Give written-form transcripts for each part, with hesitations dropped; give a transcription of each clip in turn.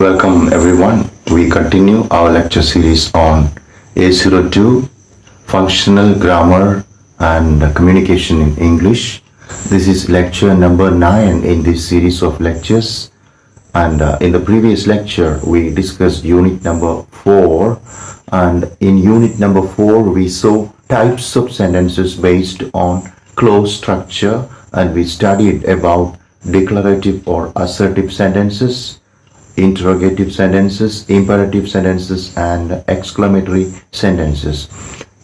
Welcome everyone. We continue our lecture series on A02 Functional Grammar and Communication in English. This is lecture number 9 in this series of lectures, and in the previous lecture we discussed unit number 4, and in unit number 4 we saw types of sentences based on clause structure, and we studied about declarative or assertive sentences, interrogative sentences, imperative sentences, and exclamatory sentences.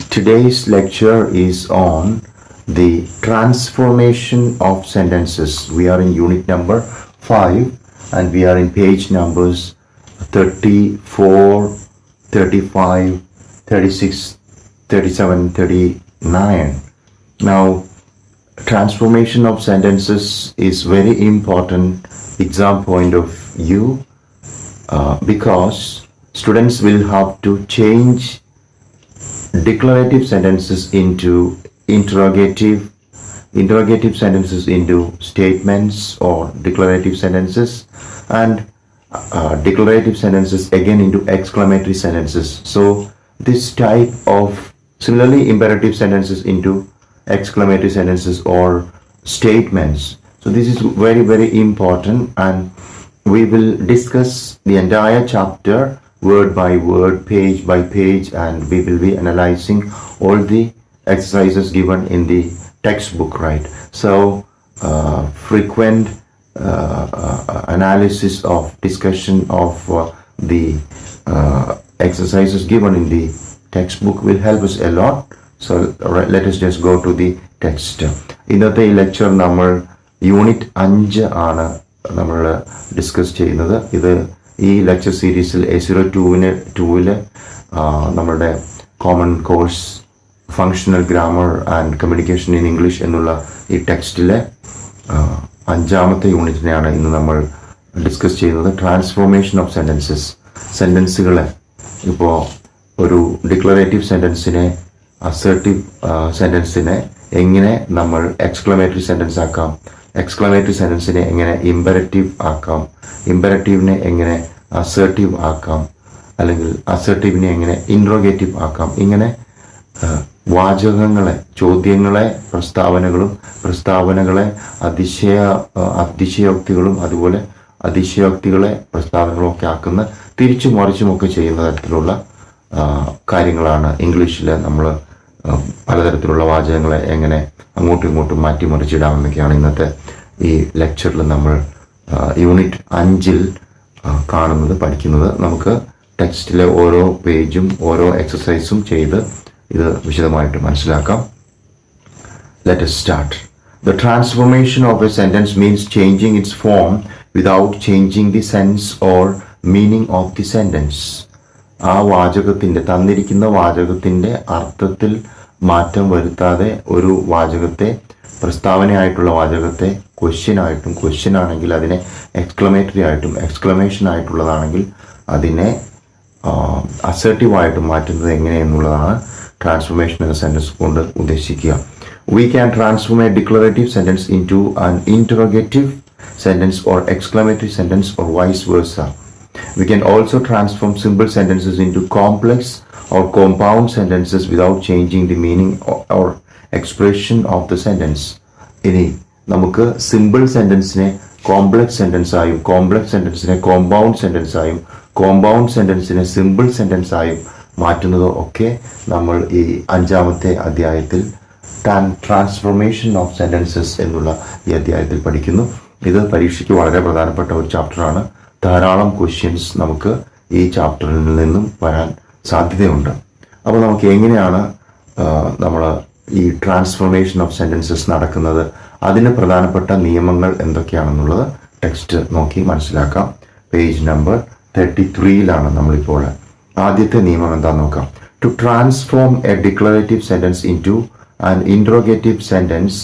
Today's lecture is on the transformation of sentences. We are in unit number 5 and we are in page numbers 34, 35, 36, 37, 39. Now, transformation of sentences is very important exam point of view because students will have to change declarative sentences into interrogative sentences into statements, or declarative sentences, and declarative sentences again into exclamatory sentences. So this type of, similarly, imperative sentences into exclamatory sentences or statements. So this is very, very important, and we will discuss the entire chapter word by word, page by page, and we will be analyzing all the exercises given in the textbook, right? So frequent analysis of discussion of the exercises given in the textbook will help us a lot. So let us just go to the text. ഇന്നത്തെ ഈ lecture നമ്മൾ unit 5 ആണ് നമ്മൾ discuss ചെയ്യുന്നത്. ഇത് ഈ lecture സീരീസിൽ A02 നമ്മളുടെ common course functional grammar and communication in English എന്നുള്ള ഈ ടെക്സ്റ്റിലെ 5ാമത്തെ യൂണിറ്റിനെയാണ് ഇന്ന് നമ്മൾ ഡിസ്കസ് ചെയ്യുന്നത്. ട്രാൻസ്ഫോർമേഷൻ ഓഫ് സെൻറ്റൻസുകളെ ഇപ്പോൾ ഒരു ഡിക്ലറേറ്റീവ് സെൻറ്റൻസിനെ, അസർട്ടീവ് സെൻറ്റൻസിനെ എങ്ങനെ നമ്മൾ എക്സ്ക്ലമേറ്ററി സെൻറ്റൻസ് ആക്കാം, എക്സ്ക്ലമേറ്ററി സെൻറ്റൻസിനെ എങ്ങനെ ഇമ്പരറ്റീവ് ആക്കാം, ഇമ്പരറ്റീവിനെ എങ്ങനെ അസർട്ടീവ് ആക്കാം, അല്ലെങ്കിൽ അസർട്ടീവിനെ എങ്ങനെ ഇൻട്രോഗേറ്റീവ് ആക്കാം, ഇങ്ങനെ വാചകങ്ങളെ, ചോദ്യങ്ങളെ, പ്രസ്താവനകളെ അതിശയോക്തികളും അതുപോലെ അതിശയോക്തികളെ പ്രസ്താവനകളും ഒക്കെ ആക്കുന്ന തിരിച്ചും മറിച്ചുമൊക്കെ ചെയ്യുന്ന തരത്തിലുള്ള കാര്യങ്ങളാണ് ഇംഗ്ലീഷിൽ നമ്മൾ പലതരത്തിലുള്ള വാചകങ്ങളെ എങ്ങനെ അങ്ങോട്ടും ഇങ്ങോട്ടും മാറ്റിമറിച്ചിടാമെന്നൊക്കെയാണ് ഇന്നത്തെ ഈ ലെക്ചറിൽ നമ്മൾ യൂണിറ്റ് 5 കാണുന്നത്, പഠിക്കുന്നത്. നമുക്ക് ടെക്സ്റ്റിലെ ഓരോ പേജും ഓരോ എക്സസൈസും ചെയ്ത് ഇത് വിശദമായിട്ട് മനസ്സിലാക്കാം. Let us start. The transformation of a sentence means changing its form without changing the sense or meaning of the sentence. ആ വാചകത്തിന്റെ, തന്നിരിക്കുന്ന വാചകത്തിന്റെ അർത്ഥത്തിൽ മാറ്റം വരുത്താതെ ഒരു വാചകത്തെ, പ്രസ്താവനയായിട്ടുള്ള വാചകത്തെ ക്വസ്റ്റ്യൻ ആയിട്ടും, ക്വസ്റ്റ്യൻ ആണെങ്കിൽ അതിനെ എക്സ്ക്ലമേറ്ററി ആയിട്ടും, എക്സ്ക്ലമേഷൻ ആയിട്ടുള്ളതാണെങ്കിൽ അതിനെ അസർട്ടീവായിട്ടും മാറ്റുന്നത് എങ്ങനെയെന്നുള്ളതാണ് ട്രാൻസ്ഫോർമേഷൻ എന്ന സെന്റൻസ് കൊണ്ട് ഉദ്ദേശിക്കുക. We can transform a declarative sentence into an interrogative sentence or exclamatory sentence, or vice versa. We can also transform simple sentences into complex or compound sentences without changing the meaning or expression of the sentence. ഇനി നമുക്ക് simple സെന്റൻസിനെ complex sentence ആയും, complex സെന്റൻസിനെ compound sentence ആയും, compound സെന്റൻസിനെ simple sentence ആയും മാറ്റുന്നത് ഒക്കെ നമ്മൾ ഈ 5ാമത്തെ അധ്യായത്തിൽ ട്രാൻസ്ഫോർമേഷൻ ഓഫ് സെന്റൻസസ് എന്നുള്ള ഈ അധ്യായത്തിൽ പഠിക്കുന്നു. ഇത് പരീക്ഷയ്ക്ക് വളരെ പ്രധാനപ്പെട്ട ഒരു ചാപ്റ്ററാണ്. ധാരാളം ക്വസ്റ്റ്യൻസ് നമുക്ക് ഈ ചാപ്റ്ററിൽ നിന്നും വരാൻ സാധ്യതയുണ്ട്. അപ്പോൾ നമുക്ക് എങ്ങനെയാണ് നമ്മൾ ഈ ട്രാൻസ്ഫോർമേഷൻ ഓഫ് സെന്റൻസസ് നടക്കുന്നത്, അതിന് പ്രധാനപ്പെട്ട നിയമങ്ങൾ എന്തൊക്കെയാണെന്നുള്ളത് ടെക്സ്റ്റ് നോക്കി മനസ്സിലാക്കാം. പേജ് നമ്പർ 33 നമ്മളിപ്പോൾ. ആദ്യത്തെ നിയമം എന്താണെന്ന് നോക്കാം. To transform a declarative sentence into an interrogative sentence,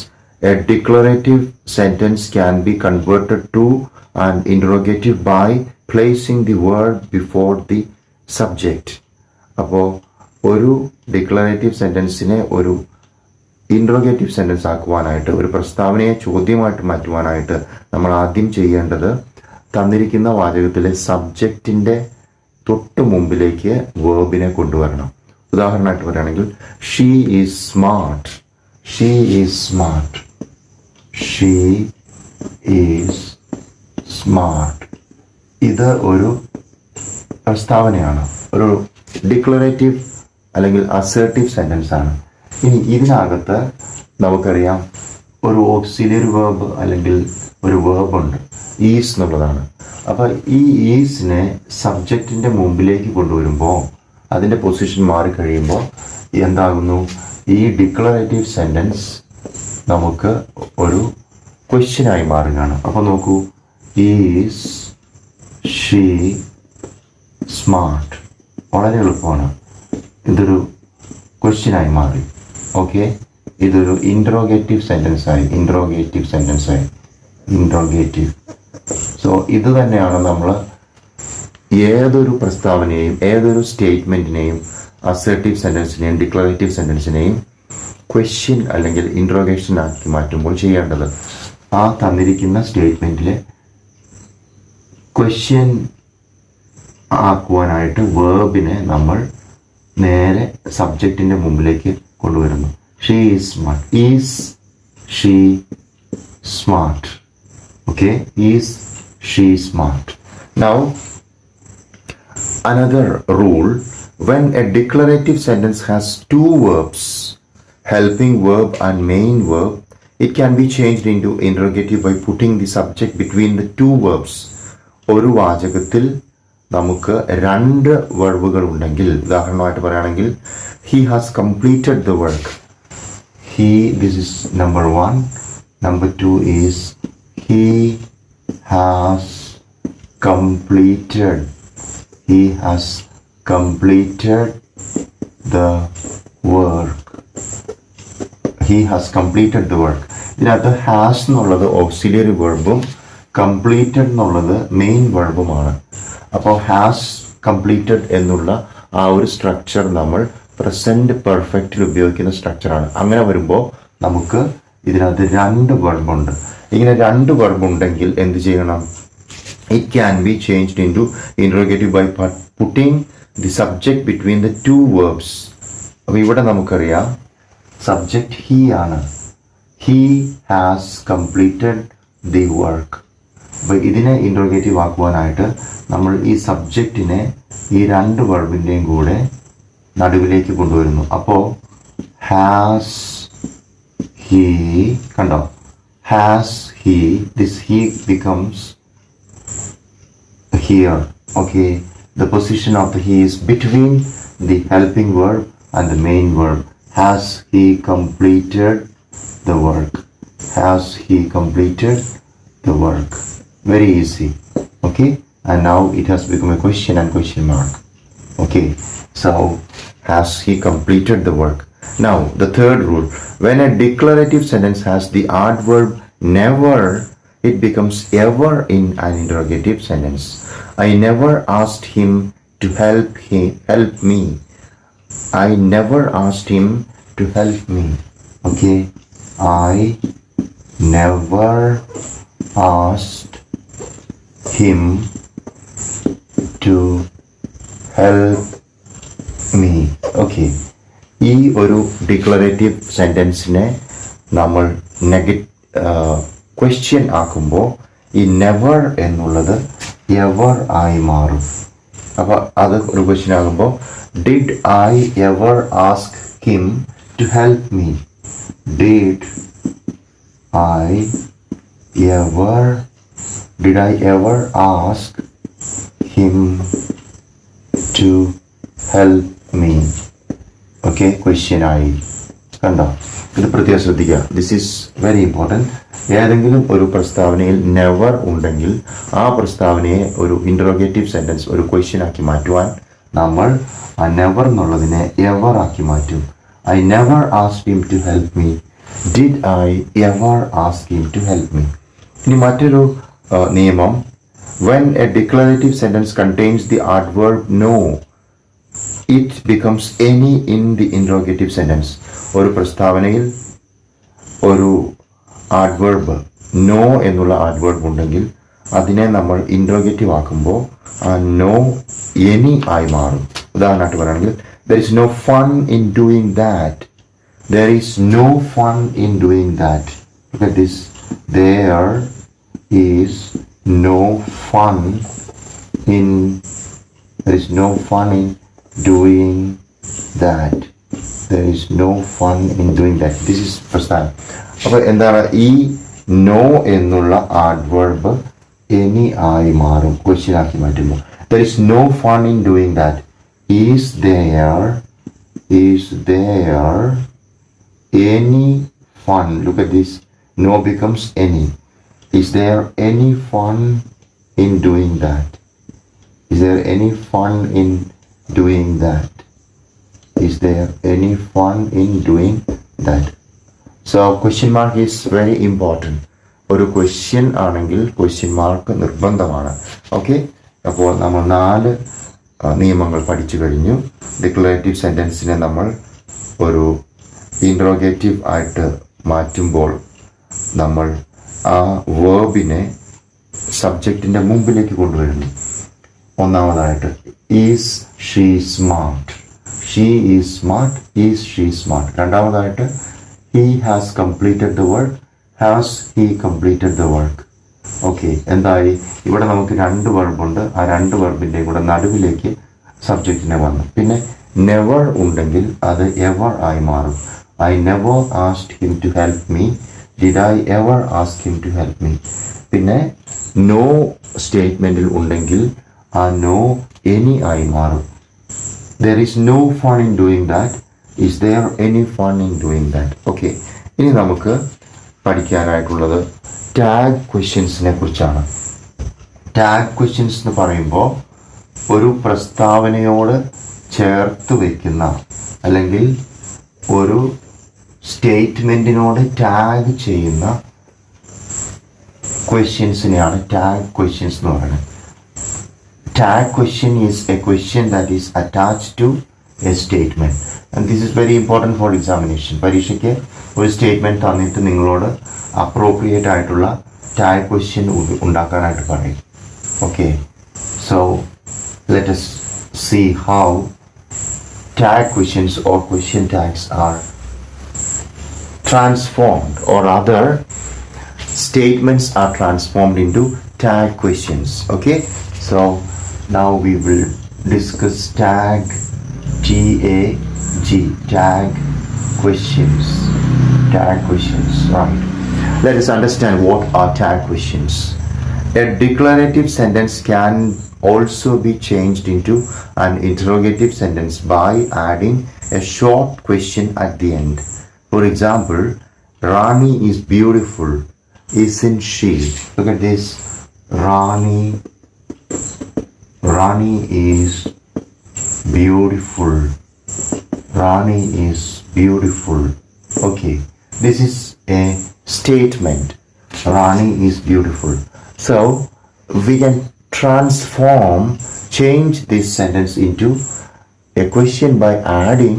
a declarative sentence can be converted to an interrogative by placing the word before the subject. അപ്പോൾ ഒരു ഡിക്ലറേറ്റീവ് സെന്റൻസിനെ ഒരു ഇൻട്രോഗേറ്റീവ് സെന്റൻസ് ആക്കുവാനായിട്ട്, ഒരു പ്രസ്താവനയെ ചോദ്യമായിട്ട് മാറ്റുവാനായിട്ട് നമ്മൾ ആദ്യം ചെയ്യേണ്ടത് തന്നിരിക്കുന്ന വാചകത്തിലെ സബ്ജക്റ്റിൻ്റെ തൊട്ട് മുമ്പിലേക്ക് വേർബിനെ കൊണ്ടുവരണം. ഉദാഹരണമായിട്ട് പറയുകയാണെങ്കിൽ she is smart, she is smart, she is smart. ഇത് ഒരു പ്രസ്താവനയാണ്, ഒരു ഡിക്ലറേറ്റീവ് അല്ലെങ്കിൽ അസേർട്ടീവ് സെൻറ്റൻസ് ആണ്. ഇനി ഇതിനകത്ത് നമുക്കറിയാം ഒരു ഓക്സിലറി വേർബ് അല്ലെങ്കിൽ ഒരു വേർബുണ്ട്, ഈസ് എന്നുള്ളതാണ്. അപ്പോൾ ഈ ഈസിനെ സബ്ജക്റ്റിൻ്റെ മുമ്പിലേക്ക് കൊണ്ടുവരുമ്പോൾ അതിൻ്റെ പൊസിഷൻ മാറിക്കഴിയുമ്പോൾ എന്താകുന്നു, ഈ ഡിക്ലറേറ്റീവ് സെൻറ്റൻസ് നമുക്ക് ഒരു ക്വസ്റ്റ്യനായി മാറുകയാണ്. അപ്പോൾ നോക്കൂ, ഈസ് ഷീ സ്മാർട്ട്. വളരെ എളുപ്പമാണ്, ഇതൊരു ക്വസ്റ്റ്യനായി മാറി. ഓക്കെ, ഇതൊരു ഇൻട്രോഗേറ്റീവ് സെൻറ്റൻസായി, ഇൻട്രോഗേറ്റീവ് സെൻറ്റൻസായി, ഇൻട്രോഗേറ്റീവ്. സോ ഇത് തന്നെയാണ് നമ്മൾ ഏതൊരു പ്രസ്താവനയെയും ഏതൊരു സ്റ്റേറ്റ്മെൻറ്റിനെയും അസേർട്ടീവ് സെൻറ്റൻസിനെയും ഡിക്ലറേറ്റീവ് സെൻറ്റൻസിനെയും ക്വസ്റ്റ്യൻ അല്ലെങ്കിൽ ഇൻട്രോഗേഷൻ ആക്കി മാറ്റുമ്പോൾ ചെയ്യേണ്ടത്. ആ തന്നിരിക്കുന്ന സ്റ്റേറ്റ്മെൻറ്റിലെ ക്വസ്റ്റ്യൻ ആക്കുവാനായിട്ട് വേർബിനെ നമ്മൾ നേരെ സബ്ജക്റ്റിൻ്റെ മുമ്പിലേക്ക് കൊണ്ടുവരുന്നു. She is smart, is she smart. Okay, is she smart. Now another rule, when a declarative sentence has two verbs, helping verb and main verb, it can be changed into interrogative by putting the subject between the two verbs. ഒരു വാചകത്തിൽ നമുക്ക് രണ്ട് വെർബുകൾ ഉണ്ടെങ്കിൽ, ഉദാഹരണമായിട്ട് പറയുകയാണെങ്കിൽ he has completed the work. He, this is number one. Number two is he has completed. He has completed the work. He has completed the work. ഇതിനകത്ത് has എന്നുള്ളത് auxiliary വെർബും completed എന്നുള്ളത് മെയിൻ വെർബുമാണ്. അപ്പോൾ ഹാസ് കംപ്ലീറ്റഡ് എന്നുള്ള ആ ഒരു structure നമ്മൾ present പെർഫെക്റ്റിൽ ഉപയോഗിക്കുന്ന സ്ട്രക്ചറാണ്. അങ്ങനെ വരുമ്പോൾ നമുക്ക് ഇതിനകത്ത് രണ്ട് വെർബുണ്ട്. ഇങ്ങനെ രണ്ട് വെർബുണ്ടെങ്കിൽ എന്ത് ചെയ്യണം? It can be changed into interrogative by putting the subject between the two verbs. അപ്പോൾ ഇവിടെ നമുക്കറിയാം സബ്ജക്റ്റ് ഹി ആണ്. He has completed the work. അപ്പോൾ ഇതിനെ ഇൻട്രോഗേറ്റീവ് ആക്കുവാനായിട്ട് നമ്മൾ ഈ സബ്ജക്റ്റിനെ ഈ രണ്ട് വെർബിൻ്റെയും കൂടെ നടുവിലേക്ക് കൊണ്ടുവരുന്നു. അപ്പോൾ ഹാസ് ഹി, കണ്ടോ, has he, this he becomes here. Okay, the position of the he is between the helping verb and the main verb. Has he completed the work? Has he completed the work? Very easy. Okay, and now it has become a question and question mark. Okay, so has he completed the work? Now the third rule, when a declarative sentence has the adverb never, it becomes ever in an interrogative sentence. I never asked him to help me. I never asked him to help me. Okay, I never asked him to help me. Okay, ഈ ഒരു declarative സെൻറ്റൻസിനെ നമ്മൾ question ആക്കുമ്പോൾ ഈ never എന്നുള്ളത് ever ആയി മാറും. അപ്പോൾ അത് ഒരു ക്വസ്റ്റ്യൻ ആകുമ്പോൾ did I ever ask him to help me? Did I ever ask him to help me? Okay, question ആയി. കണ്ടോ, ഇത് പ്രത്യേകം ശ്രദ്ധിക്കുക. This is very important. ഏതെങ്കിലും ഒരു പ്രസ്താവനയിൽ നെവർ ഉണ്ടെങ്കിൽ ആ പ്രസ്താവനയെ ഒരു ഇൻട്രോഗേറ്റീവ് സെൻറ്റൻസ്, ഒരു ക്വസ്റ്റ്യൻ ആക്കി മാറ്റുവാൻ നമ്മൾ ആ നെവർ എന്നുള്ളതിനെ എവർ ആക്കി മാറ്റും. I never asked him to help me. Did I ever ask him to help me? ഇനി മറ്റൊരു നിയമം, when a declarative sentence contains the adverb no, it becomes any in the interrogative sentence. ഒരു പ്രസ്താവനയിൽ ഒരു adverb no എന്നുള്ള adverb ഉണ്ടെങ്കിൽ അതിനെ നമ്മൾ ഇൻട്രോഗേറ്റീവ് ആക്കുമ്പോൾ ആ നോ എനി ആയി മാറും. ഉദാഹരണമായിട്ട് പറയുകയാണെങ്കിൽ there is no fun in doing that. There is no fun in doing that. Look at this. There is no fun in there is no fun in doing that. There is no fun in doing that. This is പ്രസ്ഥാനം. അപ്പോൾ എന്താണ് ഈ no എന്നുള്ള adverb any ആയി മാറും question ആക്കി മാറ്റുമ്പോൾ. There is no fun in doing that. Is there any fun? Look at this. No becomes any. Is there any fun in doing that? Is there any fun in doing that? Is there any fun in doing that? So question mark is very important. ഒരു question ആണെങ്കിൽ question mark നിർബന്ധമാണ്. Okay, അപ്പോൾ നമ്മൾ 4 നിയമങ്ങൾ പഠിച്ചു കഴിഞ്ഞു. Declarative സെൻറ്റൻസിനെ നമ്മൾ ഒരു ഇൻട്രോഗേറ്റീവ് ആയിട്ട് മാറ്റുമ്പോൾ നമ്മൾ ആ വേർബിനെ സബ്ജക്റ്റിൻ്റെ മുമ്പിലേക്ക് കൊണ്ടുവരുന്നു. ഒന്നാമതായിട്ട് is she smart, she is smart, is she smart. രണ്ടാമതായിട്ട് he has completed the work, has he completed the work. Okay, എന്തായി? ഇവിടെ നമുക്ക് 2 വെർബുണ്ട്. ആ 2 വെർബിൻ്റെയും കൂടെ നടുവിലേക്ക് സബ്ജക്റ്റിനെ വന്നു. പിന്നെ നെവർ ഉണ്ടെങ്കിൽ അത് എവർ ആയി മാറും. I never asked him to help me, did I ever ask him to help me. പിന്നെ നോ സ്റ്റേറ്റ്മെൻറ്റിൽ ഉണ്ടെങ്കിൽ ആ നോ എനി ആയി മാറും. There is no fun in doing that. Is there any fun in doing that? Okay, ഇനി നമുക്ക് പഠിക്കാനായിട്ടുള്ളത് tag ക്വസ്റ്റ്യൻസിനെ കുറിച്ചാണ്. Tag questions എന്ന് പറയുമ്പോൾ ഒരു പ്രസ്താവനയോട് ചേർത്ത് വയ്ക്കുന്ന അല്ലെങ്കിൽ ഒരു സ്റ്റേറ്റ്മെൻറ്റിനോട് ടാഗ് ചെയ്യുന്ന ക്വസ്റ്റ്യൻസിനെയാണ് ടാഗ് ക്വസ്റ്റ്യൻസ് എന്ന് പറയുന്നത്. Tag question is a question that is attached to a statement, and this is very important for examination. പരീക്ഷയ്ക്ക് ഒരു സ്റ്റേറ്റ്മെൻറ്റ് തന്നിട്ട് നിങ്ങളോട് അപ്രോപ്രിയേറ്റ് ആയിട്ടുള്ള ടാഗ് ക്വസ്റ്റ്യൻ ഉണ്ടാക്കാനായിട്ട് പറയും. Okay, so let us see how tag questions or question tags are transformed, or other statements are transformed into tag questions. Okay, so now we will discuss tag, T-A-G, tag questions. Tag questions, right. Let us understand what are tag questions. A declarative sentence can also be changed into an interrogative sentence by adding a short question at the end. For example, Rani is beautiful, isn't she? Look at this. Rani is beautiful. Rani is beautiful. Okay, this is a statement. Rani is beautiful. So we can change this sentence into a question by adding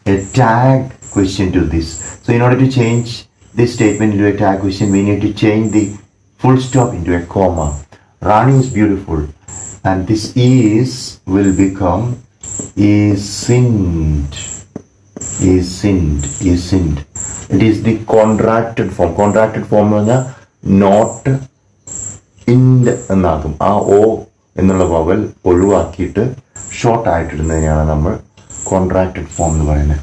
a tag question to this. So in order to change this statement into a tag question, we need to change the full stop into a comma. Rani is beautiful. And this is will become isn't. It is the contracted form. Contracted form എന്ന് പറഞ്ഞാൽ not ഇൻഡ് എന്നാകും. ആ ഓ എന്നുള്ള vowel ഒഴിവാക്കിയിട്ട് short ആയിട്ടിടുന്നതിനെയാണ് നമ്മൾ contracted form എന്ന് പറയുന്നത്.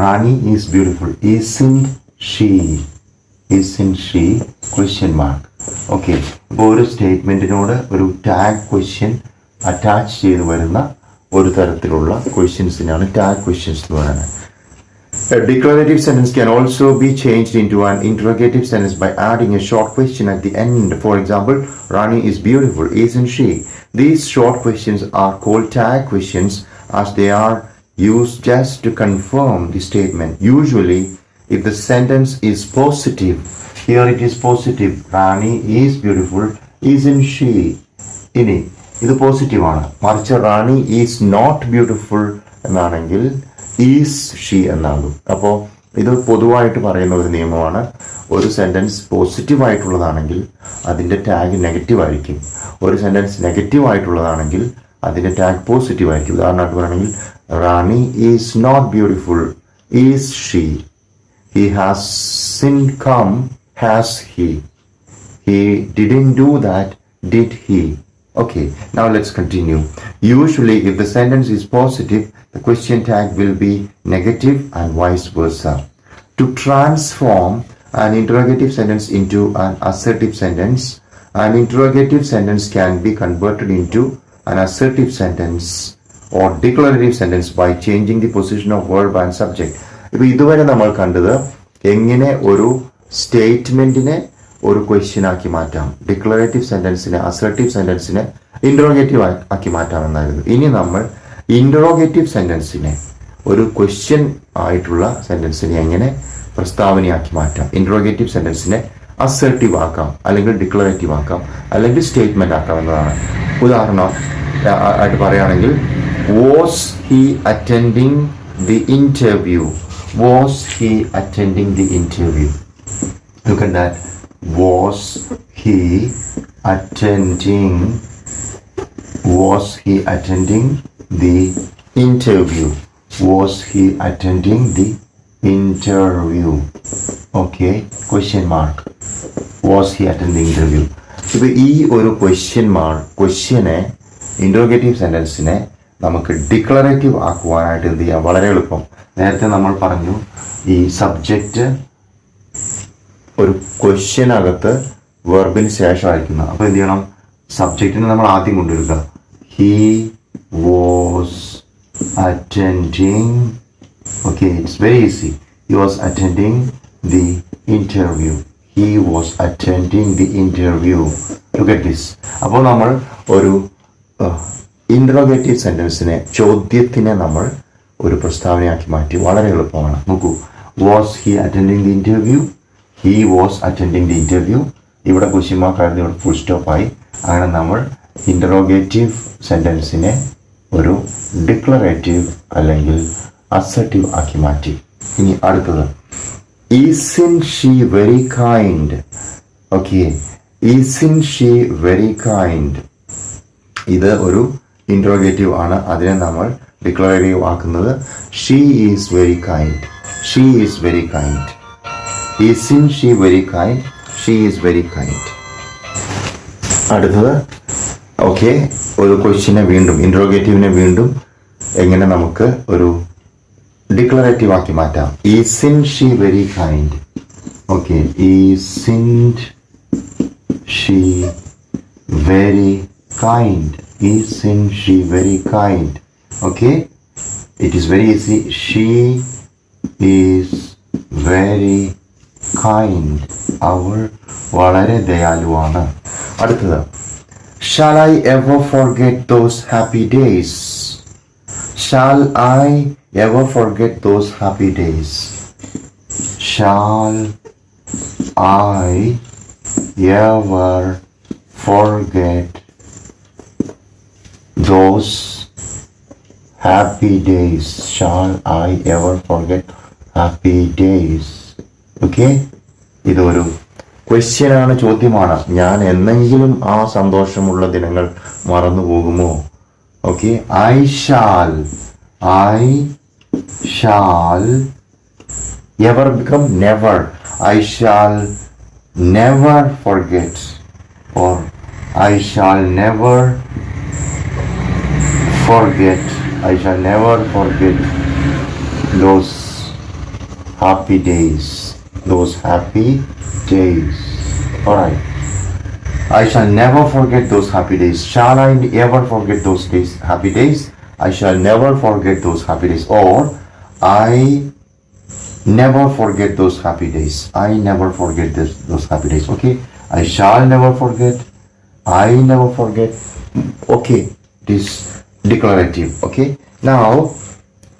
Rani is beautiful, isn't she question mark. Okay, അപ്പോൾ ഒരു സ്റ്റേറ്റ്മെൻറ്റിനോട് ഒരു ടാഗ് ക്വസ്റ്റ്യൻ അറ്റാച്ച് ചെയ്ത് വരുന്ന ഒരു തരത്തിലുള്ള ക്വസ്റ്റ്യൻസിനാണ് ടാഗ് ക്വസ്റ്റ്യൻസ് എന്ന് പറയുന്നത്. A declarative sentence can also be changed into an interrogative sentence by adding a short question at the end. For example, Rani is beautiful, isn't she? These short questions are called tag questions as they are used just to confirm the statement. Usually, if the sentence is positive, here it is positive, Rani is beautiful, isn't she? ഇനി ഇത് പോസിറ്റീവാണ്. മറിച്ച് റാണി is not beautiful എന്നാണെങ്കിൽ is she എന്നാകും. അപ്പോൾ ഇത് പൊതുവായിട്ട് പറയുന്ന ഒരു നിയമമാണ്. ഒരു സെൻറ്റൻസ് പോസിറ്റീവ് ആയിട്ടുള്ളതാണെങ്കിൽ അതിൻ്റെ ടാഗ് നെഗറ്റീവ് ആയിരിക്കും. ഒരു സെൻറ്റൻസ് നെഗറ്റീവ് ആയിട്ടുള്ളതാണെങ്കിൽ അതിൻ്റെ ടാഗ് പോസിറ്റീവ് ആയിരിക്കും. ഉദാഹരണമായിട്ട് പറയുകയാണെങ്കിൽ Rani is not beautiful, is she. He hasn't come, has he. He didn't do that, did he? Okay, now let's continue. Usually, if the sentence is positive, the question tag will be negative and vice versa. To transform an interrogative sentence into an assertive sentence, an interrogative sentence can be converted into an assertive sentence or declarative sentence by changing the position of verb and subject. ഇപ്പോൾ ഇതുവരെ നമ്മൾ കണ്ടത് എങ്ങനെ ഒരു സ്റ്റേറ്റ്മെന്റിനെ ഒരു question ആക്കി മാറ്റാം, declarative സെന്റൻസിനെ assertive സെന്റൻസിനെ interrogative ആക്കി മാറ്റാമെന്നായിരുന്നു. ഇനി നമ്മൾ ഇൻട്രോഗേറ്റീവ് സെന്റൻസിനെ ഒരു ക്വസ്റ്റ്യൻ ആയിട്ടുള്ള സെന്റൻസിനെ എങ്ങനെ പ്രസ്താവനയാക്കി മാറ്റാം, ഇൻട്രോഗേറ്റീവ് സെന്റൻസിനെ അസർട്ടീവ് ആക്കാം, അല്ലെങ്കിൽ ഡിക്ലറേറ്റീവ് ആക്കാം, അല്ലെങ്കിൽ സ്റ്റേറ്റ്മെന്റ് ആക്കാം എന്നതാണ്. ഉദാഹരണം ആയിട്ട് പറയുകയാണെങ്കിൽ was he attending the interview, was he attending the interview. Look at that. Was he attending the interview? Was he attending the interview? Okay, question mark. Was he attending the interview? ഇപ്പോൾ ഈ ഒരു ക്വസ്റ്റ്യനെ interrogative സെന്റൻസിനെ നമുക്ക് declarative ആക്കുവാനായിട്ട് എന്ത് ചെയ്യാം? വളരെ എളുപ്പം. നേരത്തെ നമ്മൾ പറഞ്ഞു ഈ സബ്ജക്റ്റ് ഒരു ക്വസ്റ്റ്യനകത്ത് വെർബിന് ശേഷം അയക്കുന്ന. അപ്പോൾ എന്ത് ചെയ്യണം? സബ്ജക്റ്റിനെ നമ്മൾ ആദ്യം കൊണ്ടുവരിക. He was attending. Okay, it's very easy. He was attending the interview. He was attending the interview. Look at this. അപ്പോൾ നമ്മൾ ഒരു ഇൻട്രോഗേറ്റീവ് സെന്റൻസിനെ, ചോദ്യത്തിനെ നമ്മൾ ഒരു പ്രസ്താവനയാക്കി മാറ്റി. വളരെ എളുപ്പമാണ്. നോക്കൂ, was he attending the interview? He was attending the interview. ഇവിടെ ക്വസ്റ്റ്യൻ മാർക്ക് ആയിരുന്നു, ഇവിടെ ഫുൾ സ്റ്റോപ്പായി. അങ്ങനെ നമ്മൾ ഇൻട്രോഗേറ്റീവ് സെന്റൻസിനെ ഒരു ഡിക്ലറേറ്റീവ് അല്ലെങ്കിൽ അസർട്ടീവ് ആക്കി മാറ്റി. ഇനി അടുത്തത്, isn't she very kind. Okay, isn't she very kind. ഇത് ഒരു ഇൻട്രോഗേറ്റീവ് ആണ്. അതിനെ നമ്മൾ ഡിക്ലറേറ്റീവ് ആക്കുന്നത് she is very kind. She is very kind. Isn't she very kind? She is very kind. അടുത്തത്, ഓക്കെ, ഒരു ക്വസ്റ്റ്യനെ വീണ്ടും ഇൻട്രോഗേറ്റീവിനെ വീണ്ടും എങ്ങനെ നമുക്ക് ഒരു ഡിക്ലറേറ്റീവ് ആക്കി മാറ്റാം? Isn't she very kind? Okay, isn't she very kind? Isn't she very kind? Okay, it is very easy. She is very kind. അവൾ വളരെ ദയാലുവാണ്. അടുത്തത്, shall I ever forget those happy days? Shall I ever forget those happy days? Shall I ever forget those happy days? Shall I ever forget happy days? Okay, ഇതൊരു question ആണ്, ചോദ്യമാണ്. ഞാൻ എന്നെങ്കിലും ആ സന്തോഷമുള്ള ദിനങ്ങൾ മറന്നു പോകുമോ? Okay, I shall ever become never. I shall never forget, or I shall never forget. I shall never forget those happy days. Those happy days. Alright. I shall never forget those happy days. Shall I ever forget those days, happy days? I shall never forget those happy days. Or I never forget those happy days. I never forget those happy days. Okay. I shall never forget. I never forget. Okay. This declarative. Okay. Now,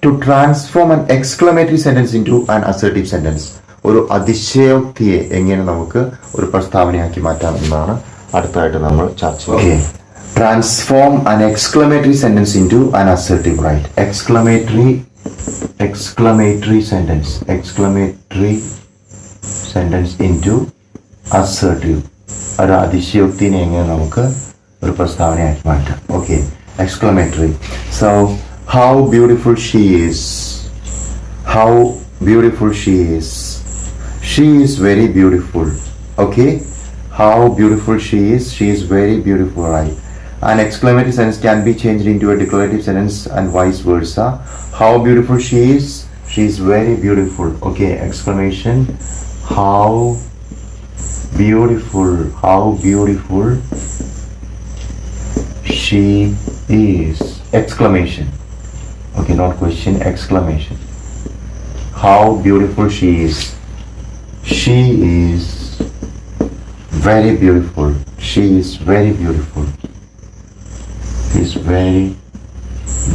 to transform an exclamatory sentence into an assertive sentence. ഒരു അതിശയോക്തിയെ എങ്ങനെ നമുക്ക് ഒരു പ്രസ്താവനയാക്കി മാറ്റാം എന്നാണ് അടുത്തായിട്ട് നമ്മൾ ചർച്ച ചെയ്യുന്നത്. Transform an exclamatory sentence into an assertive, right? Exclamatory sentence. Exclamatory sentence into assertive. ഒരു അതിശയോക്തിനെ എങ്ങനെ നമുക്ക് ഒരു പ്രസ്താവനയാക്കി മാറ്റാം. Okay, exclamatory. So, how beautiful she is. How beautiful she is. She is very beautiful. Okay, how beautiful she is. She is very beautiful, right? An exclamatory sentence can be changed into a declarative sentence and vice versa. How beautiful she is. She is very beautiful. Okay, exclamation. How beautiful. How beautiful she is. Exclamation. Okay, not question, exclamation. How beautiful she is. She is very beautiful. She is very beautiful. She is very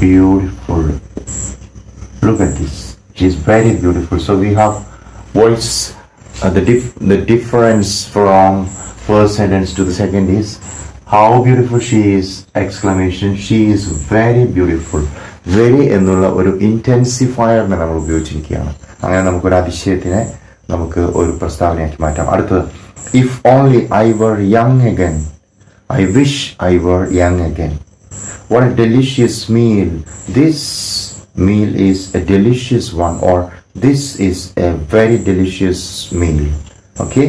beautiful. Look at this. She is very beautiful. So we have voice. The difference from first sentence to the second is how beautiful she is. Exclamation. She is very beautiful. Very എന്നുള്ള ഒരു ഇൻറ്റൻസിഫയറിനെ നമ്മൾ ഉപയോഗിച്ചിരിക്കുകയാണ്. അങ്ങനെ നമുക്കൊരു അതിശയത്തിനെ നമുക്ക് ഒരു പ്രസ്താവനയാക്കി മാറ്റാം. അടുത്തത്, if only I were young again. I wish I were young again. What a delicious meal. This meal is a delicious one, or this is a very delicious meal. Okay,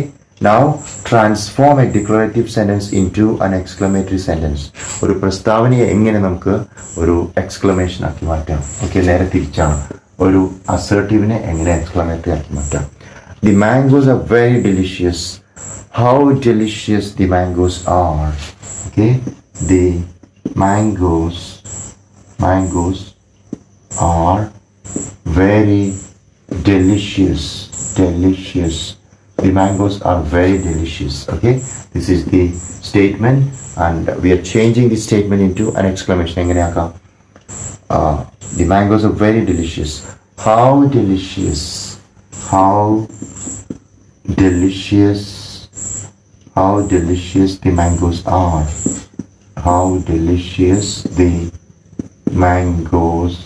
now transform a declarative sentence into an exclamatory sentence. ഒരു പ്രസ്താവനയെ എങ്ങനെ നമുക്ക് ഒരു exclamation ആക്കി മാറ്റാം. Okay, നേരെ തിരിച്ചാണ്. ഒരു അസർട്ടീവിനെ എങ്ങനെ എക്സ്ക്ലമേറ്ററി ആക്കി മാറ്റാം. The mangoes are very delicious. How delicious the mangoes are. Okay, the mangoes are very delicious. The mangoes are very delicious. Okay, this is the statement and we are changing the statement into an exclamation. എങ്ങനെയാക്കാം? The mangoes are very delicious. How delicious the mangoes are. How delicious the mangoes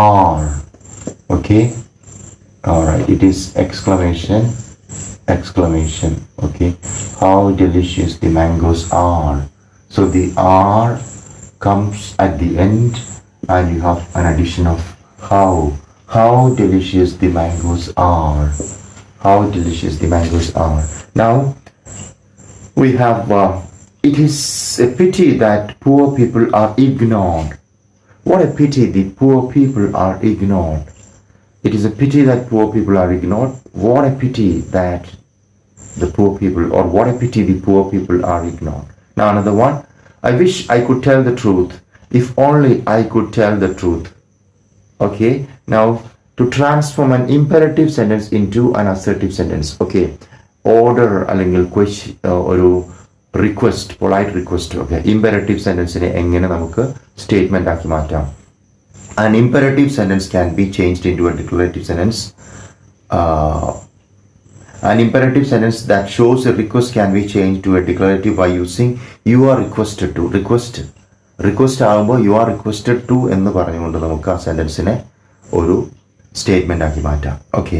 are. Okay, all right, it is exclamation. Okay, how delicious the mangoes are. So the are comes at the end and you have an addition of how delicious the mangoes are. How delicious the mangoes are. Now we have it is a pity that poor people are ignored. What a pity the poor people are ignored. It is a pity that poor people are ignored. What a pity that the poor people, or what a pity the poor people are ignored. Now another one. I wish I could tell the truth. If only I could tell the truth. Okay, now to transform an imperative sentence into an assertive sentence. Okay, order അല്ലെങ്കിൽ question ഒരു request, polite request. Okay, ഇമ്പerative സെന്റൻസിനെ എങ്ങനെ നമുക്ക് statement ആക്കി മാറ്റാം. An imperative sentence can be changed into a declarative sentence. An imperative sentence that shows a request can be changed to a declarative by using you are requested to. Request ആകുമ്പോൾ you are requested to എന്ന് പറഞ്ഞുകൊണ്ട് നമുക്ക് ആ സെന്റൻസിനെ ഒരു statement ആക്കി മാറ്റാം. Okay,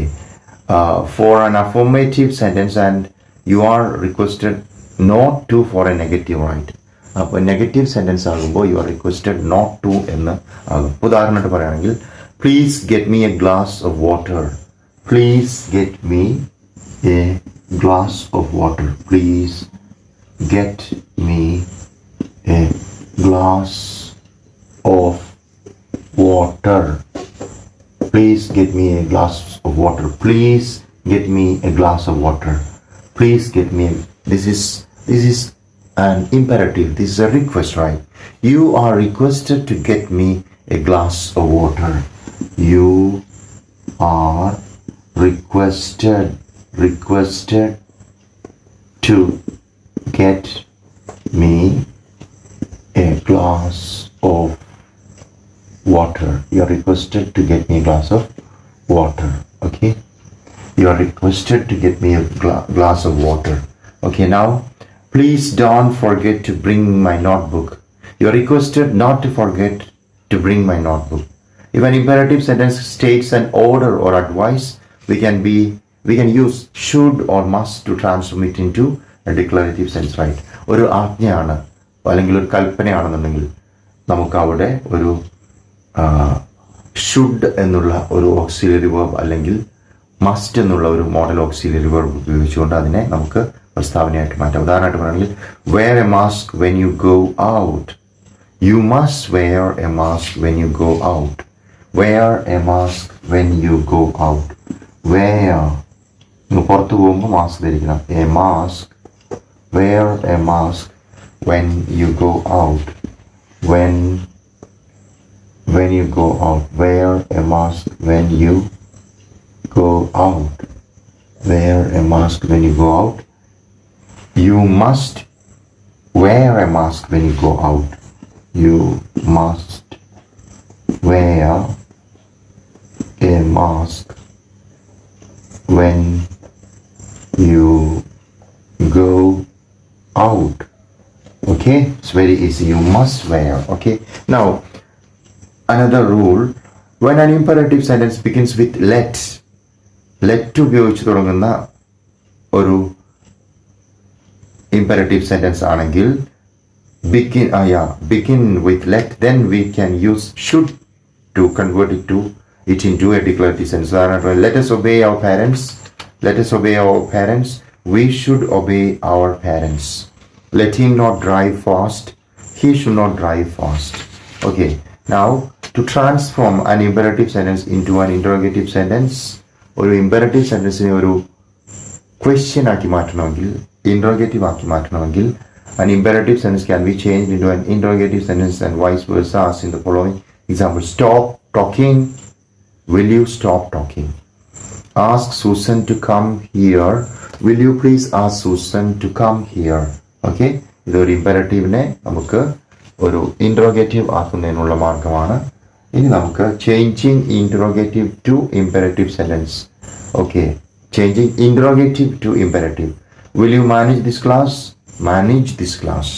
for an affirmative sentence and you are requested not to for a negative, right? അപ്പോൾ negative sentence ആകുമ്പോൾ you are requested not to എന്ന് ആകും. ഉദാഹരണമായിട്ട് പറയുകയാണെങ്കിൽ please get me a glass of water. Please get me a glass of water. Please get me a glass of water. Please get me a glass of water. Please get me a glass of water. Please get me. This is an imperative. This is a request, right? You are requested to get me a glass of water. You are requested to get me a glass of water. You are requested to get me a glass of water. Okay, you are requested to get me a glass of water. Okay, now please don't forget to bring my notebook. You are requested not to forget to bring my notebook. If an imperative sentence states an order or advice, we can be we can use should or must to transform it into a declarative sense, right? ഒരു ആജ്ഞയാണ് അല്ലെങ്കിൽ ഒരു കൽപ്പനയാണെന്നുണ്ടെങ്കിൽ നമുക്ക് അവിടെ ഒരു should എന്നുള്ള ഒരു auxiliary verb അല്ലെങ്കിൽ must എന്നുള്ള ഒരു മോഡൽ ഓക്സിലറി വേർബ് ഉപയോഗിച്ചുകൊണ്ട് അതിനെ നമുക്ക് പ്രസ്താവനയായിട്ട് മാറ്റാം. ഉദാഹരണമായിട്ട് പറയുകയാണെങ്കിൽ wear a mask when you go out. You must wear a mask when you go out. Wear a mask when you go out. Wear. നിങ്ങൾ പുറത്ത് പോകുമ്പോൾ മാസ്ക് ധരിക്കണം. A mask. Wear a mask when you go out. When you go out. Wear a mask when you go out. Wear a mask when you go out. You must wear a mask when you go out. You must wear a mask when you go out. Okay, it's very easy. You must wear. Okay, now another rule, when an imperative sentence begins with let ഉപയോഗിച്ച് തുടങ്ങുന്ന ഒരു imperative sentence ആണെങ്കിൽ begin with let, then we can use should to convert it into a declarative sentence. Let us obey our parents. Let us obey our parents. We should obey our parents. Let him not drive fast. He should not drive fast. Okay, now to transform an imperative sentence into an interrogative sentence, ഒരു imperative sentence ഒരു question ആക്കി മാറ്റണമെങ്കിൽ, interrogative ആക്കി മാറ്റണമെങ്കിൽ, an imperative sentence can be changed into an interrogative sentence and vice versa, as in the following example. Stop talking. Will you stop talking? Ask Susan to come here. Will you please ask Susan to come here? Okay, ഇതൊരു ഇമ്പരറ്റീവിനെ നമുക്ക് ഒരു interrogative ആക്കുന്നതിനുള്ള മാർഗമാണ്. ഇനി നമുക്ക് changing interrogative to imperative sentence. Okay, changing interrogative to imperative. Will you manage this class? Manage this class.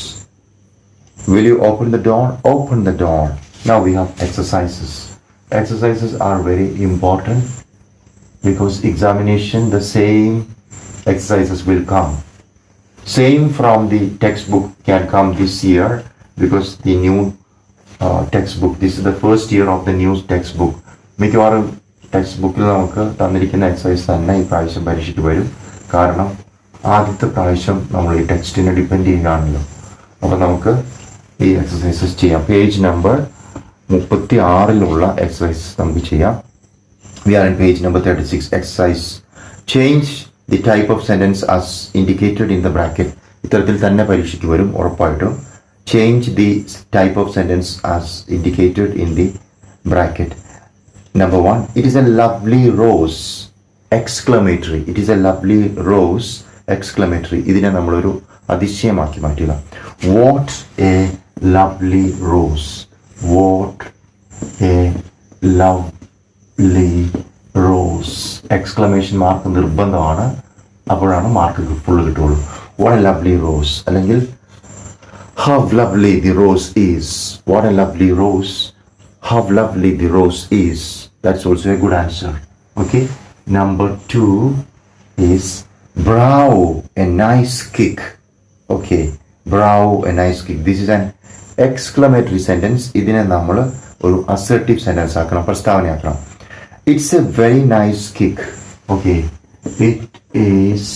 Will you open the door? Open the door. Now we have exercises. Exercises are very important because examination, the same exercises will come. Same from the textbook can come this year because the new textbook, this is the first year of the new textbook. മിക്കവാറും text ബുക്കിൽ നമുക്ക് തന്നിരിക്കുന്ന exercise തന്നെ ഈ പ്രാവശ്യം പരീക്ഷയ്ക്ക് വരും. കാരണം ആദ്യത്തെ പ്രാവശ്യം നമ്മൾ ഈ ടെക്സ്റ്റിനെ ഡിപ്പെൻഡ് ചെയ്യുകയാണല്ലോ. അപ്പോൾ നമുക്ക് ഈ എക്സസൈസസ് ചെയ്യാം. പേജ് നമ്പർ 36 എക്സസൈസ് നമുക്ക് ചെയ്യാം. We are in page number 36. Exercise. Change the type of sentence as indicated in the bracket. ഇത്തരത്തിൽ തന്നെ പരീക്ഷയ്ക്ക് വരും ഉറപ്പായിട്ടും. Change the type of sentence as indicated in the bracket. Number 1. It is a lovely rose. Exclamatory. It is a lovely rose. Exclamatory. ഇതിനെ നമ്മളൊരു അതിശയമാക്കി മാറ്റുക. What a lovely rose. What a lovely rose. Exclamation mark നിർബന്ധമാണ്. അപ്പോഴാണ് mark full കിട്ടുള്ളൂ. What a lovely rose. അല്ലെങ്കിൽ how lovely the rose is. What a lovely rose. How lovely the rose is. That's also a good answer. Okay. Number 2 is brow a nice kick. Okay. Brow a nice kick. This is an exclamatory sentence. ഇതിനെ നമ്മൾ ഒരു assertive sentence ആക്കണം, പ്രസ്താവനയാക്കണം. It's a very nice kick. Okay. It is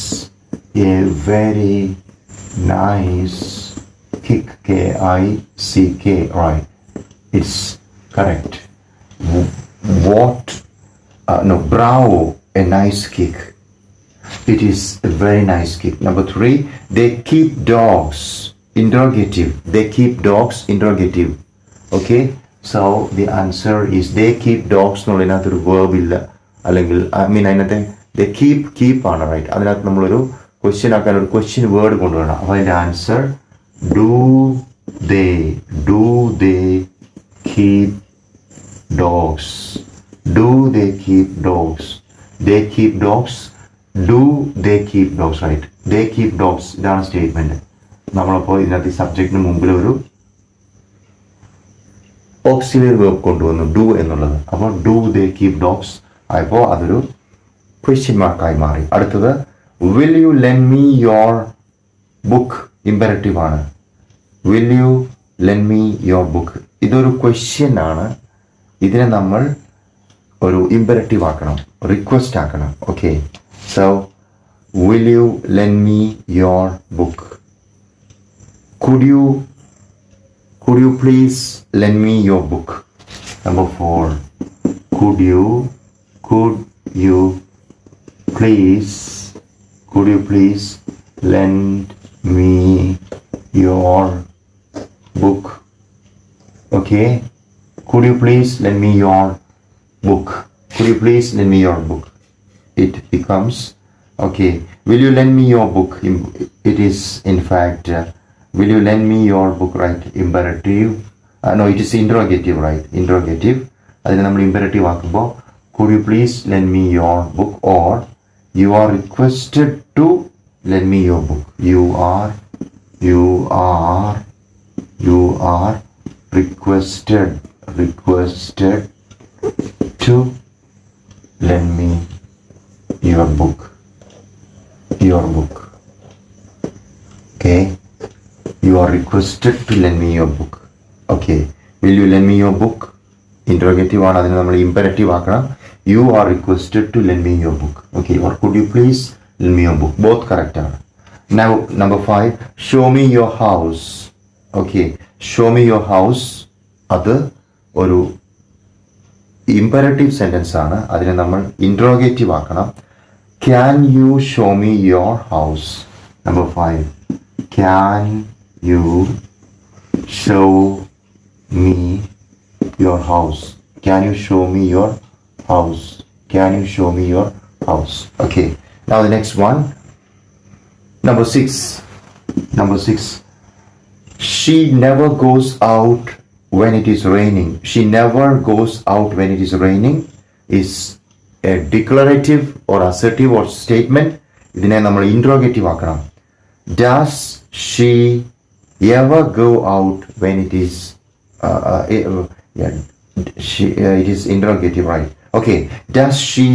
a very nice kick. K-I-C-K. Right. It's correct. What? Brow a nice kick. It is a very nice kick. Number 3. They keep dogs. Interrogative. They keep dogs. Interrogative. Okay. So the answer is they keep dogs. എന്നുള്ളതിനകത്തൊരു verb ഇല്ല, അല്ലെങ്കിൽ അതിനകത്ത് they keep ആണ്, right. അതിനകത്ത് നമ്മളൊരു question ആക്കാൻ ഒരു question word കൊണ്ടുവരണം. അപ്പോൾ അതിൻ്റെ answer do they keep dogs. Do they keep dogs. They keep dogs. Do they keep dogs, right? They keep dogs. ഇതാണ് സ്റ്റേറ്റ്മെന്റ്. നമ്മളപ്പോൾ ഇതിനകത്ത് സബ്ജക്റ്റിന് മുമ്പിൽ ഒരു ഓക്സിലറി വേർബ് കൊണ്ടുവന്നു, ഡു എന്നുള്ളത്. അപ്പോൾ ഡു ദേ കീപ് ഡോഗ്സ് ആയപ്പോൾ അതൊരു ക്വസ്റ്റ്യൻ മാർക്കായി മാറി. അടുത്തത് will you lend me your book, imperative ആണ്. Will you lend me your book, ഇതൊരു ക്വസ്റ്റ്യൻ ആണ്. ഇതിനെ നമ്മൾ ഒരു ഇമ്പരറ്റീവ് ആക്കണം, റിക്വസ്റ്റ് ആക്കണം. Okay, so will you lend me your book. Could you please lend me your book. Number 4, could you please lend me your book. Okay, could you please lend me your book. Could you please lend me your book. It becomes, okay, will you lend me your book. It is in fact will you lend me your book, right? Imperative. No, it is interrogative, right? Interrogative. അതിനെ നമ്മൾ imperative ആക്കുമ്പോൾ could you please lend me your book, or you are requested to lend me your book. You are requested to lend me your book. Okay, you are requested to lend me your book. Okay, will you lend me your book. Interrogative ആണ്, അതിനെ നമ്മൾ imperative ആക്കണം. You are requested to lend me your book. Okay, or could you please lend me your book. Both correct ആണ്. Now number 5, show me your house. Okay, show me your house, അത് ഒരു imperative sentence ആണ്. അതിനെ നമ്മൾ interrogative ആക്കണം. Can you show me your house. Number 5, can you show me your house. Can you show me your house. Can you show me your house. Okay, now the next one, number 6. She never goes out when it is raining. She never goes out when it is raining is a declarative or assertive or statement. ഇതിനെ നമ്മൾ interrogative ആക്കണം. Does she ever go out when it is it is interrogative, right? Okay, does she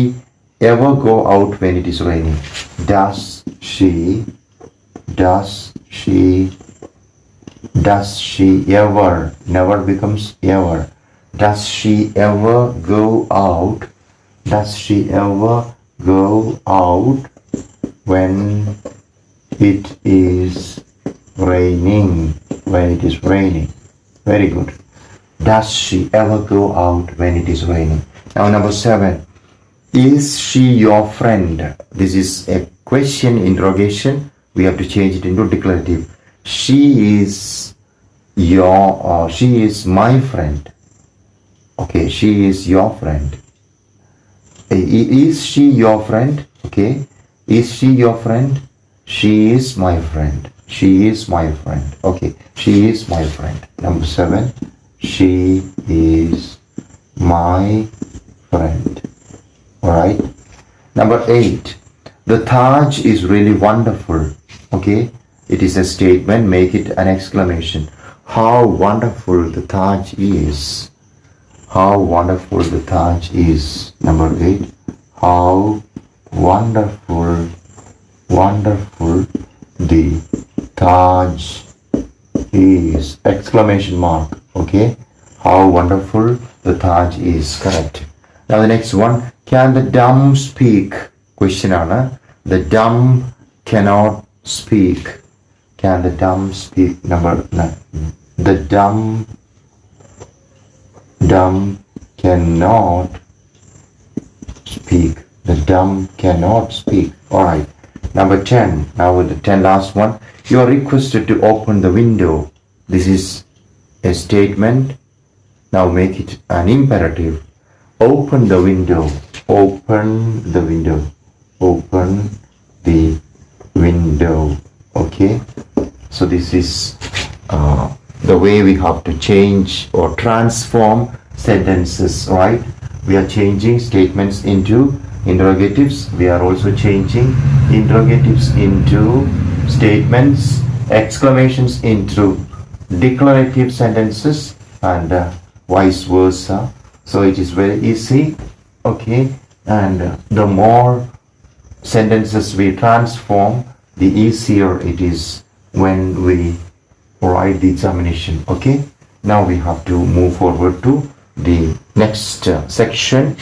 ever go out when it is raining. Does she ever, never becomes ever. Does she ever go out when it is raining. Very good. Does she ever go out when it is raining. Now number 7, is she your friend. This is a question interrogation. We have to change it into declarative. She is my friend. Okay, she is your friend. Is she your friend. Okay, is she your friend. She is my friend. Okay, she is my friend. Number 7, she is my friend. Alright. Number 8, the Taj is really wonderful. Okay, it is a statement, make it an exclamation. How wonderful the Taj is. Number 8, how wonderful the Taj is. Exclamation mark. Okay, how wonderful the Taj is. Correct. Now the next one, can the dumb speak. Question ആണ്. The dumb cannot speak. Can the dumb speak. Number 9, the dumb cannot speak. The dumb cannot speak. Alright. Number 10. Now with the 10 last one. You are requested to open the window. This is a statement. Now make it an imperative. Open the window. Okay. So this is the way we have to change or transform sentences, right? We are changing statements into interrogatives. We are also changing interrogatives into statements, exclamations into declarative sentences, and vice versa. So it is very easy. Okay, and the more sentences we transform, the easier it is when we write the examination. Okay, now we have to move forward to the next section.